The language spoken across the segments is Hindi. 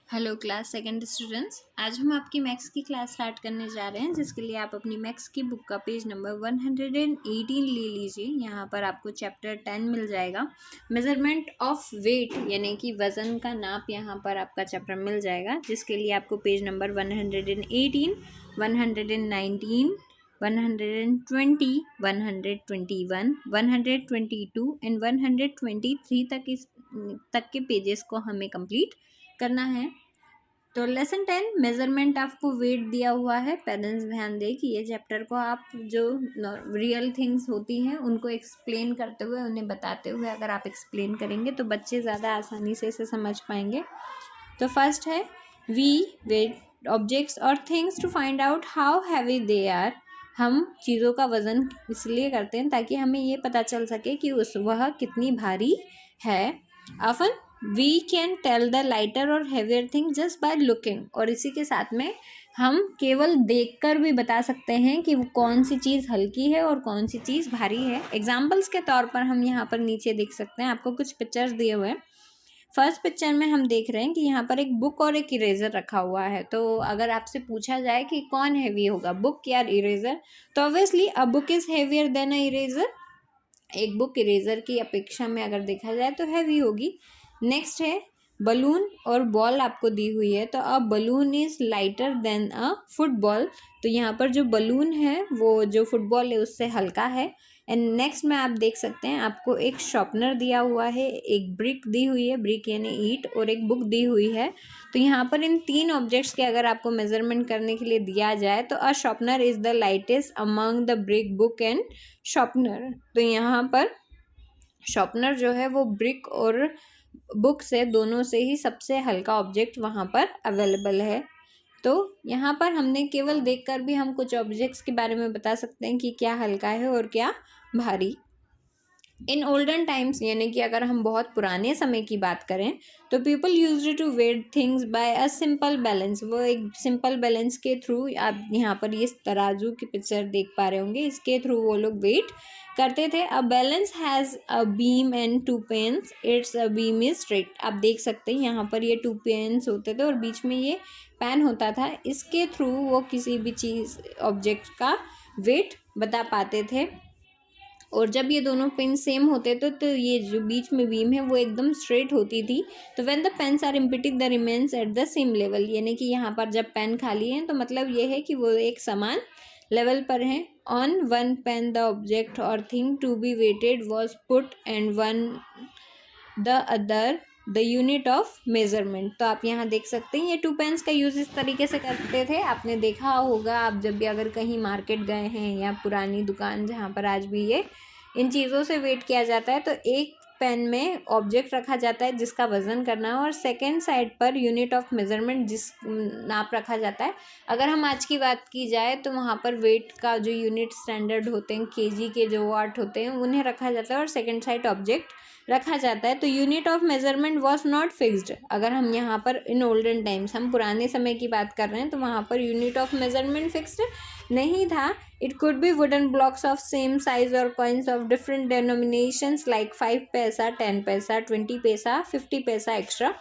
हेलो क्लास सेकंड स्टूडेंट्स, आज हम आपकी मैथ्स की क्लास स्टार्ट करने जा रहे हैं, जिसके लिए आप अपनी मैथ्स की बुक का पेज नंबर 118 ले लीजिए। यहाँ पर आपको चैप्टर 10 मिल जाएगा। मेजरमेंट ऑफ वेट यानी कि वज़न का नाप यहाँ पर आपका चैप्टर मिल जाएगा, जिसके लिए आपको पेज नंबर 118, 119, 120, 121, 122 एंड 123 तक के पेजेस को हमें कंप्लीट करना है। तो लेसन 10 मेजरमेंट आपको वेट दिया हुआ है। पेरेंट्स ध्यान दें कि ये चैप्टर को आप जो रियल थिंग्स होती हैं उनको एक्सप्लेन करते हुए, उन्हें बताते हुए अगर आप एक्सप्लेन करेंगे तो बच्चे ज़्यादा आसानी से इसे समझ पाएंगे। तो फर्स्ट है वी वेट ऑब्जेक्ट्स और things to find out how heavy they are. हम चीज़ों का वज़न इसलिए करते हैं ताकि हमें ये पता चल सके कि वह कितनी भारी है। Often we can tell the lighter और heavier thing just by looking, और इसी के साथ में हम केवल देखकर भी बता सकते हैं कि वो कौन सी चीज़ हल्की है और कौन सी चीज़ भारी है। एग्जाम्पल्स के तौर पर हम यहाँ पर नीचे देख सकते हैं, आपको कुछ पिक्चर्स दिए हुए हैं। फर्स्ट पिक्चर में हम देख रहे हैं कि यहाँ पर एक बुक और एक इरेजर रखा हुआ है। तो अगर आपसे पूछा जाए कि कौन हैवी होगा, बुक या इरेजर, तो obviously a book is heavier than a eraser. एक बुक इरेजर की अपेक्षा में अगर देखा जाए तो हैवी होगी। नेक्स्ट है बलून और बॉल आपको दी हुई है, तो a balloon is lighter than a football. तो यहाँ पर जो बलून है वो जो फुटबॉल है उससे हल्का है। एंड नेक्स्ट में आप देख सकते हैं आपको एक शॉर्पनर दिया हुआ है, एक ब्रिक दी हुई है, ब्रिक यानी ईंट, और एक बुक दी हुई है। तो यहाँ पर इन तीन ऑब्जेक्ट्स के अगर आपको मेजरमेंट करने के लिए दिया जाए तो a sharpener is the lightest among the brick, book and sharpener. तो यहाँ पर शॉर्पनर जो है वो ब्रिक और बुक से दोनों से ही सबसे हल्का ऑब्जेक्ट वहाँ पर अवेलेबल है। तो यहाँ पर हमने केवल देखकर भी हम कुछ ऑब्जेक्ट्स के बारे में बता सकते हैं कि क्या हल्का है और क्या भारी। इन ओल्डन टाइम्स यानी कि अगर हम बहुत पुराने समय की बात करें तो people used to weigh things by a simple balance. वो एक सिंपल बैलेंस के थ्रू, आप यहाँ पर ये तराजू की पिक्चर देख पा रहे होंगे, इसके थ्रू वो लोग वेट करते थे। A balance has a beam and two pans, it's a beam is straight. आप देख सकते हैं यहाँ पर ये 2 पेन्स होते थे और बीच में ये पैन होता था। इसके थ्रू वो किसी भी चीज़ ऑब्जेक्ट का वेट बता पाते थे। और जब ये दोनों पेन सेम होते तो ये जो बीच में बीम है वो एकदम स्ट्रेट होती थी। तो when the pans are empty the remains at the same level, यानी कि यहाँ पर जब पेन खाली है तो मतलब ये है कि वो एक समान लेवल पर हैं। On one pan the object और thing to be weighted was put and one the other the unit of measurement. तो आप यहाँ देख सकते हैं ये 2 पेन्स का यूज़ इस तरीके से करते थे। आपने देखा होगा, आप जब भी अगर कहीं मार्केट गए हैं या पुरानी दुकान जहाँ पर आज भी ये इन चीज़ों से वेट किया जाता है, तो एक पेन में ऑब्जेक्ट रखा जाता है जिसका वज़न करना है और second side per unit of measurement जिस नाप रखा जाता है। अगर हम आज की बात की जाए तो वहाँ पर वेट का जो यूनिट स्टैंडर्ड होते हैं, केजी के जो वाट होते हैं, उन्हें रखा जाता है और सेकेंड साइड ऑब्जेक्ट रखा जाता है। तो unit of measurement was not fixed. अगर हम यहाँ पर इन ओल्डन टाइम्स, हम पुराने समय की बात कर रहे हैं, तो वहाँ per unit of measurement fixed नहीं था। It could be wooden blocks of same size और कॉइन्स ऑफ डिफरेंट डेनोमिनेशंस लाइक 5 पैसा, 10 पैसा, 20 पैसा, 50 पैसा एक्स्ट्रा।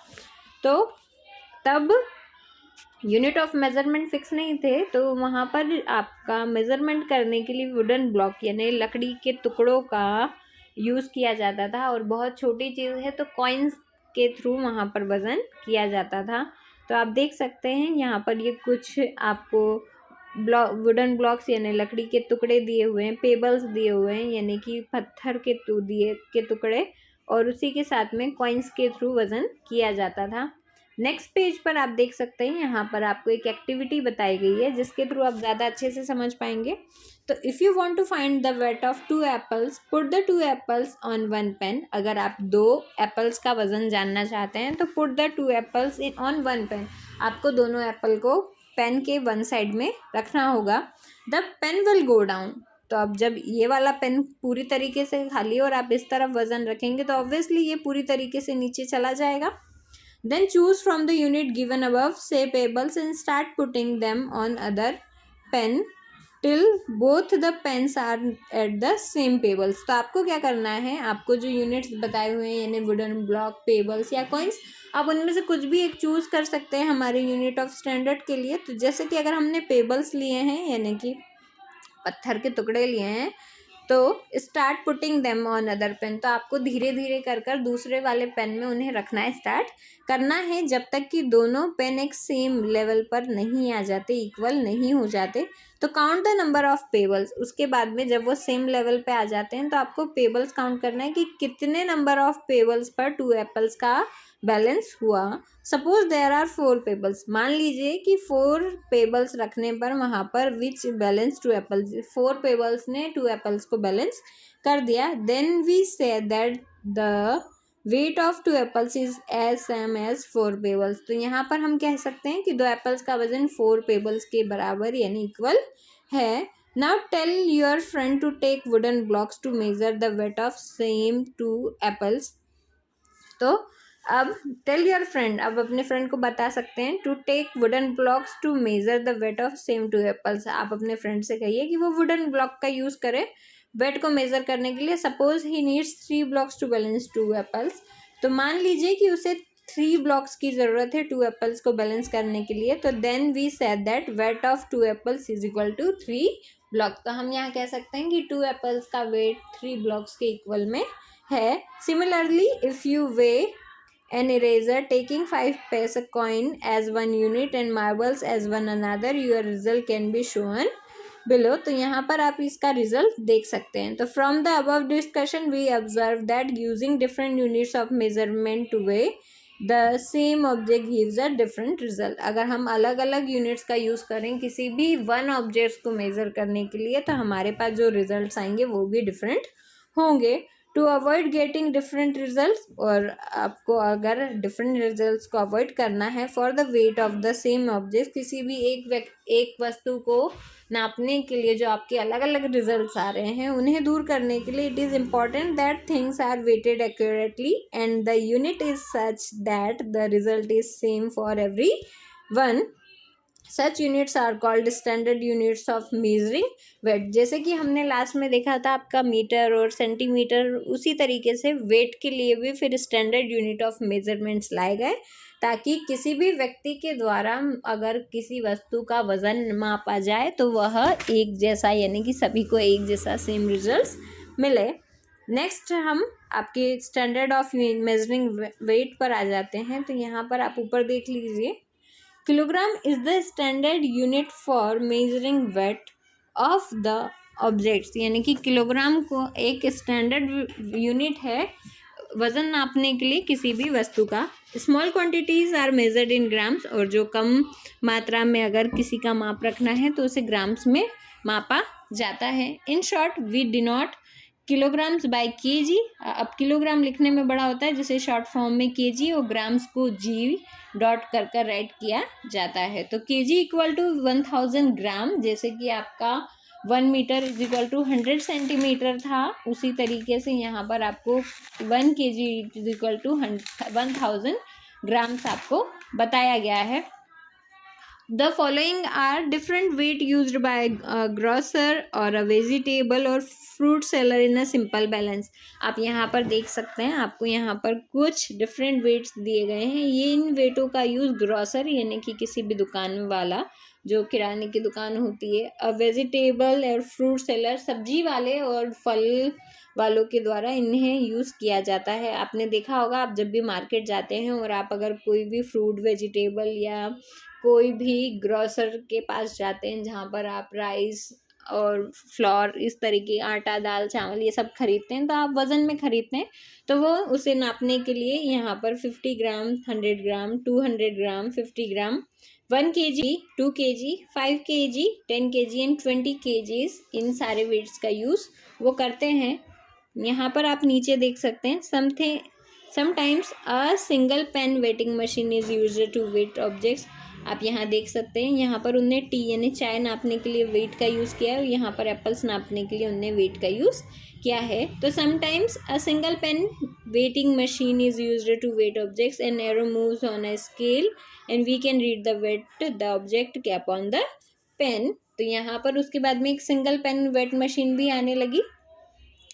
तो तब यूनिट ऑफ मेजरमेंट फिक्स नहीं थे, तो वहाँ पर आपका मेजरमेंट करने के लिए वुडन ब्लॉक यानी लकड़ी के टुकड़ों का यूज़ किया जाता था। और बहुत छोटी चीज़ है तो कॉइन्स के थ्रू वहाँ पर वज़न किया जाता था। तो आप देख सकते हैं यहाँ पर ये कुछ आपको वुडन ब्लॉक्स यानी लकड़ी के टुकड़े दिए हुए हैं, पेबल्स दिए हुए हैं यानी कि पत्थर के टुकड़े, और उसी के साथ में कॉइन्स के थ्रू वज़न किया जाता था। नेक्स्ट पेज पर आप देख सकते हैं यहाँ पर आपको एक एक्टिविटी बताई गई है जिसके थ्रू आप ज़्यादा अच्छे से समझ पाएंगे। तो if you want to find the weight of 2 apples, put the 2 apples on 1 pan. अगर आप 2 एप्पल्स का वज़न जानना चाहते हैं तो put the 2 apples in on 1 pan. आपको दोनों एप्पल को पेन के वन साइड में रखना होगा। The pan will go down. तो अब जब ये वाला पेन पूरी तरीके से खाली और आप इस तरफ वज़न रखेंगे तो ऑब्वियसली ये पूरी तरीके से नीचे चला जाएगा। Then choose from the unit given above, say payables, and start putting them on other pen till both the pens are at the same pebbles. तो आपको क्या करना है, आपको जो यूनिट्स बताए हुए हैं यानी वुडन ब्लॉक, पेबल्स या कॉइन्स, आप उनमें से कुछ भी एक चूज़ कर सकते हैं हमारे यूनिट ऑफ स्टैंडर्ड के लिए। तो जैसे कि अगर हमने पेबल्स लिए हैं यानी कि पत्थर के टुकड़े लिए हैं, तो start putting them on other pan. तो आपको धीरे धीरे कर कर दूसरे वाले पेन में उन्हें रखना है, स्टार्ट करना है, जब तक कि दोनों पेन एक सेम लेवल पर नहीं आ जाते, इक्वल नहीं हो जाते। तो count the number of pebbles. उसके बाद में जब वो सेम लेवल पे आ जाते हैं तो आपको पेबल्स काउंट करना है कि कितने नंबर ऑफ पेबल्स पर 2 एप्पल्स का बैलेंस हुआ। Suppose there are 4 pebbles. मान लीजिए कि 4 पेबल्स रखने पर वहाँ पर विच बैलेंस 2 एप्पल्स, 4 पेबल्स ने 2 एप्पल्स को बैलेंस कर दिया। Then we say that the weight of 2 apples is as same as 4 pebbles. तो यहाँ पर हम कह सकते हैं कि 2 एप्पल्स का वजन 4 पेबल्स के बराबर यानी इक्वल है। Now tell your friend to take wooden blocks to measure the weight of same 2 apples. तो अब टेल योर फ्रेंड, अब अपने फ्रेंड को बता सकते हैं to take wooden blocks to measure the weight of same 2 apples. आप अपने फ्रेंड से कहिए कि वो वुडन ब्लॉक का यूज़ करे वेट को मेजर करने के लिए। Suppose he needs 3 blocks to balance 2 apples. तो मान लीजिए कि उसे 3 ब्लॉक्स की ज़रूरत है 2 एप्पल्स को बैलेंस करने के लिए। तो then we said that weight of 2 apples is equal to 3 block. तो हम यहाँ कह सकते हैं कि 2 एप्पल्स का वेट 3 ब्लॉक्स के इक्वल में है। Similarly if you way an eraser taking 5 paisa coin as one unit and marbles as one another, your result can be shown below। तो यहाँ पर आप इसका रिजल्ट देख सकते हैं। तो from the above discussion we observe that using different units of measurement to weigh the same object gives a different result. अगर हम अलग अलग यूनिट्स का यूज़ करें किसी भी वन ऑब्जेक्ट को मेज़र करने के लिए तो हमारे पास जो रिजल्ट्स आएंगे वो भी डिफरेंट होंगे। To avoid getting different results, और आपको अगर डिफरेंट रिजल्ट्स को अवॉइड करना है for the weight of the same object, किसी भी एक वस्तु को नापने के लिए जो आपके अलग अलग रिजल्ट्स आ रहे हैं उन्हें दूर करने के लिए it is important that things are weighed accurately and the unit is such that the result is same for everyone. Such units are called standard units of measuring weight. जैसे कि हमने लास्ट में देखा था आपका मीटर और सेंटीमीटर, उसी तरीके से वेट के लिए भी फिर स्टैंडर्ड यूनिट ऑफ मेजरमेंट्स लाए गए ताकि किसी भी व्यक्ति के द्वारा अगर किसी वस्तु का वजन मापा जाए तो वह एक जैसा यानी कि सभी को एक जैसा सेम रिजल्ट्स मिले। नेक्स्ट हम आपके स्टैंडर्ड ऑफ मेजरिंग वेट पर आ जाते हैं। तो यहाँ पर आप ऊपर देख लीजिए, kilogram is the standard unit for measuring wait of the objects. यानी कि किलोग्राम को एक स्टैंडर्ड यूनिट है वज़न नापने के लिए किसी भी वस्तु का। Small quantities are measured in grams, और जो कम मात्रा में अगर किसी का माप रखना है तो उसे ग्राम्स में मापा जाता है। In short we denote kilograms by KG. अब किलोग्राम लिखने में बड़ा होता है जिसे शॉर्ट फॉर्म में केजी और ग्राम्स को जी डॉट कर कर राइट किया जाता है। तो केजी इक्वल टू 1000 ग्राम, जैसे कि आपका 1 metre is equal to 100 centimetre था, उसी तरीके से यहाँ पर आपको 1 KG is equal to 1000 grams आपको बताया गया है। The following are different weight used by a grocer or a vegetable or fruit seller in a simple balance। आप यहाँ पर देख सकते हैं, आपको यहाँ पर कुछ डिफरेंट वेट्स दिए गए हैं। ये इन वेटों का यूज़ ग्रोसर यानी कि किसी भी दुकान वाला जो किराने की दुकान होती है, अ वेजिटेबल और फ्रूट सेलर सब्जी वाले और फल वालों के द्वारा इन्हें यूज़ किया जाता है। आपने देखा होगा आप जब भी मार्केट जाते हैं और आप अगर कोई भी फ्रूट वेजिटेबल या कोई भी ग्रोसर के पास जाते हैं जहाँ पर आप राइस और फ्लोर इस तरीके आटा दाल चावल ये सब खरीदते हैं तो आप वज़न में खरीदते हैं, तो वो उसे नापने के लिए यहाँ पर 50 ग्राम, 100 ग्राम, 200 ग्राम, 50 ग्राम, 1 kg, 2 kg, 5 kg, 10 kg and 20 kgs इन सारे वेट्स का यूज़ वो करते हैं। यहाँ पर आप नीचे देख सकते हैं sometimes a single pan weighing machine is used to weigh objects. आप यहाँ देख सकते हैं, यहाँ पर उनने टी यानी चाय नापने के लिए वेट का यूज़ किया है और यहाँ पर एप्पल्स नापने के लिए उनने वेट का यूज़ किया है। तो sometimes a single pan weighing machine is used to weigh objects and arrow moves on a scale and we can read the weight the object kept on the pan. तो यहाँ पर उसके बाद में एक सिंगल पेन वेट मशीन भी आने लगी,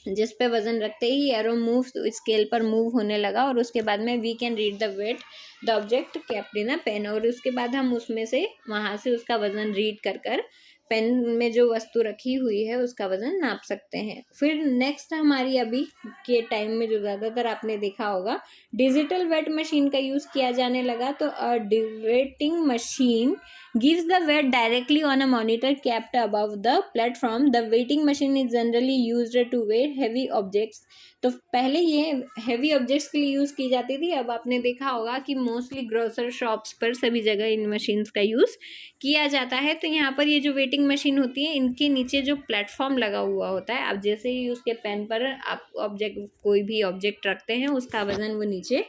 जिस पे वजन रखते ही एरो मूव स्केल पर मूव होने लगा, और उसके बाद में we can read the weight the object kept in a pan, और उसके बाद हम उसमें से वहाँ से उसका वजन रीड कर कर पेन में जो वस्तु रखी हुई है उसका वजन नाप सकते हैं। फिर नेक्स्ट हमारी अभी के टाइम में जो ज़्यादातर आपने देखा होगा डिजिटल वेट मशीन का यूज़ किया जाने लगा। तो अ waiting machine gives the weight directly on a monitor kept above the platform. The weighing machine is generally used to weigh heavy objects. तो पहले ये हेवी ऑब्जेक्ट्स के लिए यूज़ की जाती थी, अब आपने देखा होगा कि मोस्टली ग्रोसर शॉप्स पर सभी जगह इन मशीन्स का यूज़ किया जाता है। तो यहाँ पर ये जो वेटिंग मशीन होती है इनके नीचे जो प्लेटफॉर्म लगा हुआ होता है, आप जैसे ही उसके पेन पर आप ऑब्जेक्ट कोई भी ऑब्जेक्ट रखते हैं उसका वजन वो नीचे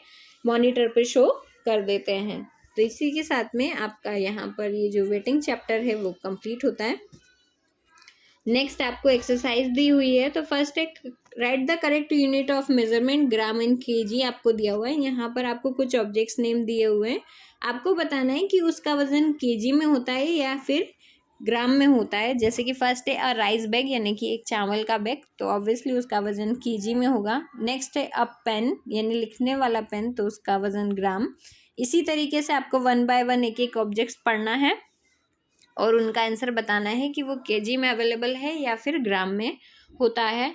मॉनिटर पे शो कर देते हैं। तो इसी के साथ में आपका यहाँ पर ये जो वेटिंग चैप्टर है वो कंप्लीट होता है। नेक्स्ट आपको एक्सरसाइज दी हुई है। तो फर्स्ट एक right the correct unit of measurement gram in KG आपको दिया हुआ है। यहाँ पर आपको कुछ ऑब्जेक्ट्स नेम दिए हुए हैं, आपको बताना है कि उसका वजन केजी में होता है या फिर ग्राम में होता है। जैसे कि फर्स्ट है अ राइस बैग, यानी कि एक चावल का बैग, तो ऑब्वियसली उसका वजन केजी में होगा। नेक्स्ट है अ पेन, यानी लिखने वाला पेन, तो उसका वजन ग्राम। इसी तरीके से आपको 1 बाय 1 एक एक ऑब्जेक्ट्स पढ़ना है और उनका आंसर बताना है कि वो केजी में अवेलेबल है या फिर ग्राम में होता है।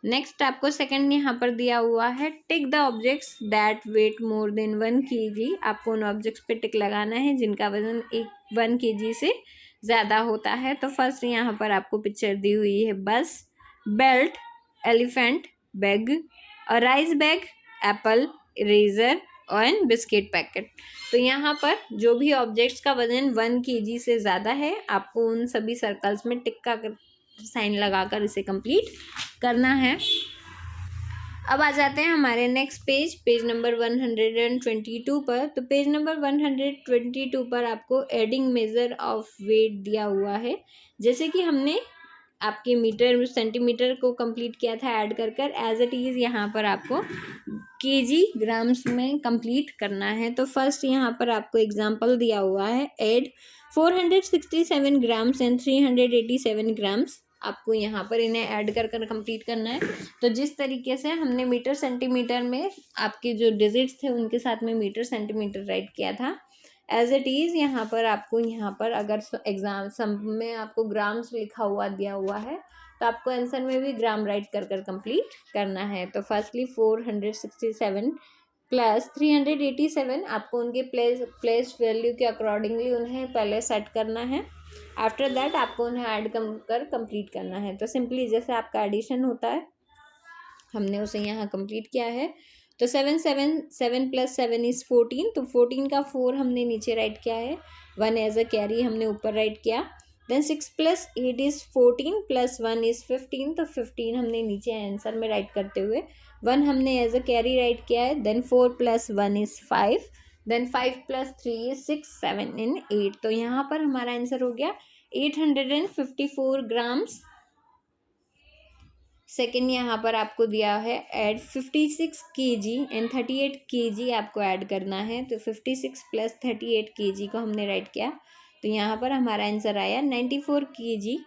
नेक्स्ट आपको सेकंड यहाँ पर दिया हुआ है tick the objects that weigh more than 1 KG. आपको उन ऑब्जेक्ट्स पे टिक लगाना है जिनका वजन 1 केजी से ज़्यादा होता है। तो फर्स्ट यहाँ पर आपको पिक्चर दी हुई है बस, belt, elephant, bag, rice bag, Apple, eraser और बिस्किट पैकेट। तो यहाँ पर जो भी ऑब्जेक्ट्स का वजन 1 केजी से ज़्यादा है आपको उन सभी सर्कल्स में टिक का साइन लगाकर इसे कंप्लीट करना है। अब आ जाते हैं हमारे नेक्स्ट पेज नंबर 122 पर। तो पेज नंबर 122 पर आपको एडिंग मेजर ऑफ वेट दिया हुआ है। जैसे कि हमने आपके मीटर सेंटीमीटर को कंप्लीट किया था ऐड कर कर, एज इट इज़ यहाँ पर आपको केजी ग्राम्स में कंप्लीट करना है। तो फर्स्ट यहाँ पर आपको एग्जांपल दिया हुआ है एड 467 ग्राम्स एंड 387 ग्राम्स। आपको यहाँ पर इन्हें ऐड कर कर कंप्लीट करना है। तो जिस तरीके से हमने मीटर सेंटीमीटर में आपके जो डिजिट्स थे उनके साथ में मीटर सेंटीमीटर राइट किया था, एज इट इज़ यहाँ पर आपको यहाँ पर अगर एग्जाम सम में आपको ग्राम्स लिखा हुआ दिया हुआ है तो आपको आंसर में भी ग्राम राइट कर कर कंप्लीट करना है। तो फर्स्टली 467 प्लस 387 आपको उनके प्लेस वैल्यू के अकॉर्डिंगली उन्हें पहले सेट करना है। आफ्टर दैट आपको उन्हें ऐड कर कंप्लीट करना है। तो सिंपली जैसे आपका एडिशन होता है हमने उसे यहाँ कंप्लीट किया है। तो 7 प्लस 7 इज़ 14, तो 14 का 4 हमने नीचे राइट किया है, 1 एज अ कैरी हमने ऊपर राइट किया। Then 6 plus 8 is 14 plus 1 is 15, तो 15 हमने नीचे आंसर में राइट करते हुए 1 हमने एज अ कैरी राइट किया है। Then 4 plus 1 is 5, then 5 plus 3 is 6, 7 and 8। तो यहाँ पर हमारा आंसर हो गया 854 ग्राम्स। सेकेंड यहाँ पर आपको दिया है ऐड 56 केजी एंड 38 केजी आपको ऐड करना है। तो 56 प्लस 38 केजी को हमने राइट किया, तो यहाँ पर हमारा आंसर आया 94 केजी।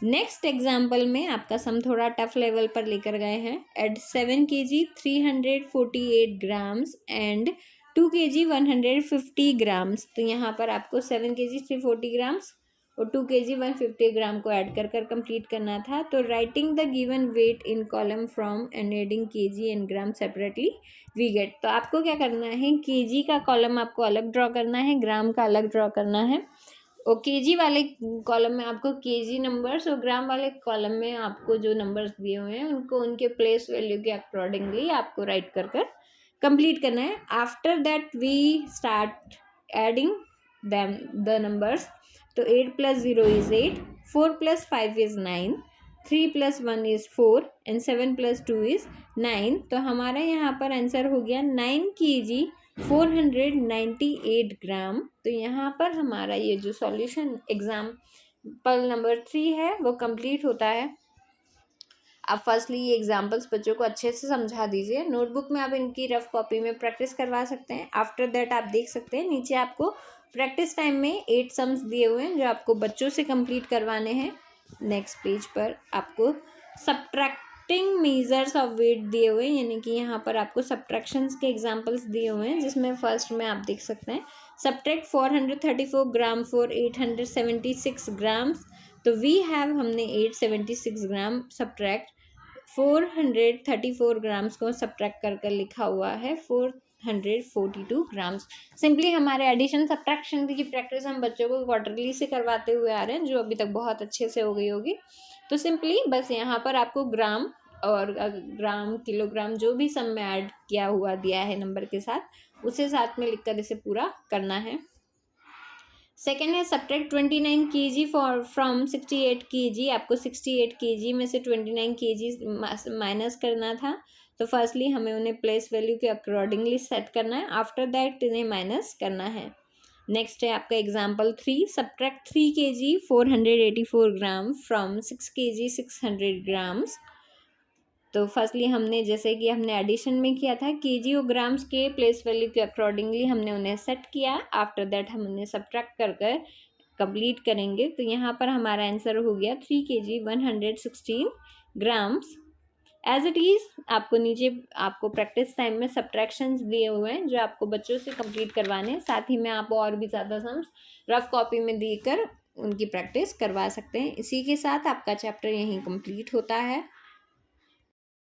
नेक्स्ट एग्जाम्पल में आपका सम थोड़ा टफ लेवल पर लेकर गए हैं। Add 7 KG 348 grams and 2 KG 150 grams. तो यहाँ पर आपको 7 केजी 340 ग्राम्स और 2 केजी 150 ग्राम को ऐड कर कर कंप्लीट करना था। तो writing the given weight in column from and adding KG and gram separately we get. तो आपको क्या करना है, केजी का कॉलम आपको अलग ड्रॉ करना है, ग्राम का अलग ड्रॉ करना है। और केजी वाले कॉलम में आपको केजी नंबर्स और ग्राम वाले कॉलम में आपको जो नंबर्स दिए हुए हैं उनको उनके प्लेस वैल्यू के अकॉर्डिंगली आपको राइट कर कर कंप्लीट करना है। After that we start adding them the numbers. तो 8 plus 0 is 8, 4 plus 5 is 9, 3 plus 1 is 4 and 7 plus 2 is 9। तो हमारा यहाँ पर आंसर हो गया 9 केजी 498 ग्राम। तो यहाँ पर हमारा ये जो सॉल्यूशन एग्जाम्पल नंबर 3 है वो कंप्लीट होता है। आप फर्स्टली ये एग्जाम्पल्स बच्चों को अच्छे से समझा दीजिए। नोटबुक में आप इनकी रफ कॉपी में प्रैक्टिस करवा सकते हैं। आफ्टर दैट आप देख सकते हैं नीचे आपको प्रैक्टिस टाइम में 8 सम्स दिए हुए हैं जो आपको बच्चों से कंप्लीट करवाने हैं। नेक्स्ट पेज पर आपको सब्ट्रैक्टिंग मेजर्स ऑफ वेट दिए हुए हैं, यानी कि यहाँ पर आपको सब्ट्रैक्शंस के एग्जाम्पल्स दिए हुए हैं, जिसमें फर्स्ट में आप देख सकते हैं सब्ट्रैक्ट 434 ग्राम फॉर 876 ग्राम्स। तो वी हैव, हमने 876 ग्राम सब्ट्रैक्ट 434 ग्राम्स को सब्ट्रैक्ट कर लिखा हुआ है 442 ग्राम्स। सिंपली हमारे एडिशन सब्ट्रैक्शन की प्रैक्टिस हम बच्चों को क्वार्टरली से करवाते हुए आ रहे हैं, जो अभी तक बहुत अच्छे से हो गई होगी। तो सिंपली बस यहाँ पर आपको ग्राम और ग्राम किलोग्राम जो भी सम में ऐड किया हुआ दिया है नंबर के साथ, उसे साथ में लिखकर इसे पूरा करना है। सेकेंड है सब्ट्रैक्ट 29 kg फ्रॉम 68 kg। आपको 68 kg में से 29 kg माइनस करना था। तो फर्स्टली हमें उन्हें प्लेस वैल्यू के अकॉर्डिंगली सेट करना है, आफ्टर दैट इन्हें माइनस करना है। नेक्स्ट है आपका example 3, subtract 3 kg 484 gram from 6 kg 600 grams. तो फर्स्टली हमने, जैसे कि हमने एडिशन में किया था, केजी और ग्राम्स के प्लेस वैल्यू के अकॉर्डिंगली हमने उन्हें सेट किया। आफ्टर दैट हम उन्हें सब्ट्रैक्ट कर कंप्लीट करेंगे। तो यहाँ पर हमारा आंसर हो गया 3 kg 116 grams. As it is आपको नीचे आपको प्रैक्टिस टाइम में सब्ट्रैक्शंस दिए हुए हैं जो आपको बच्चों से कंप्लीट करवाने हैं। साथ ही में आप और भी ज़्यादा सम्स रफ कॉपी में देकर उनकी प्रैक्टिस करवा सकते हैं। इसी के साथ आपका चैप्टर यहीं कंप्लीट होता है।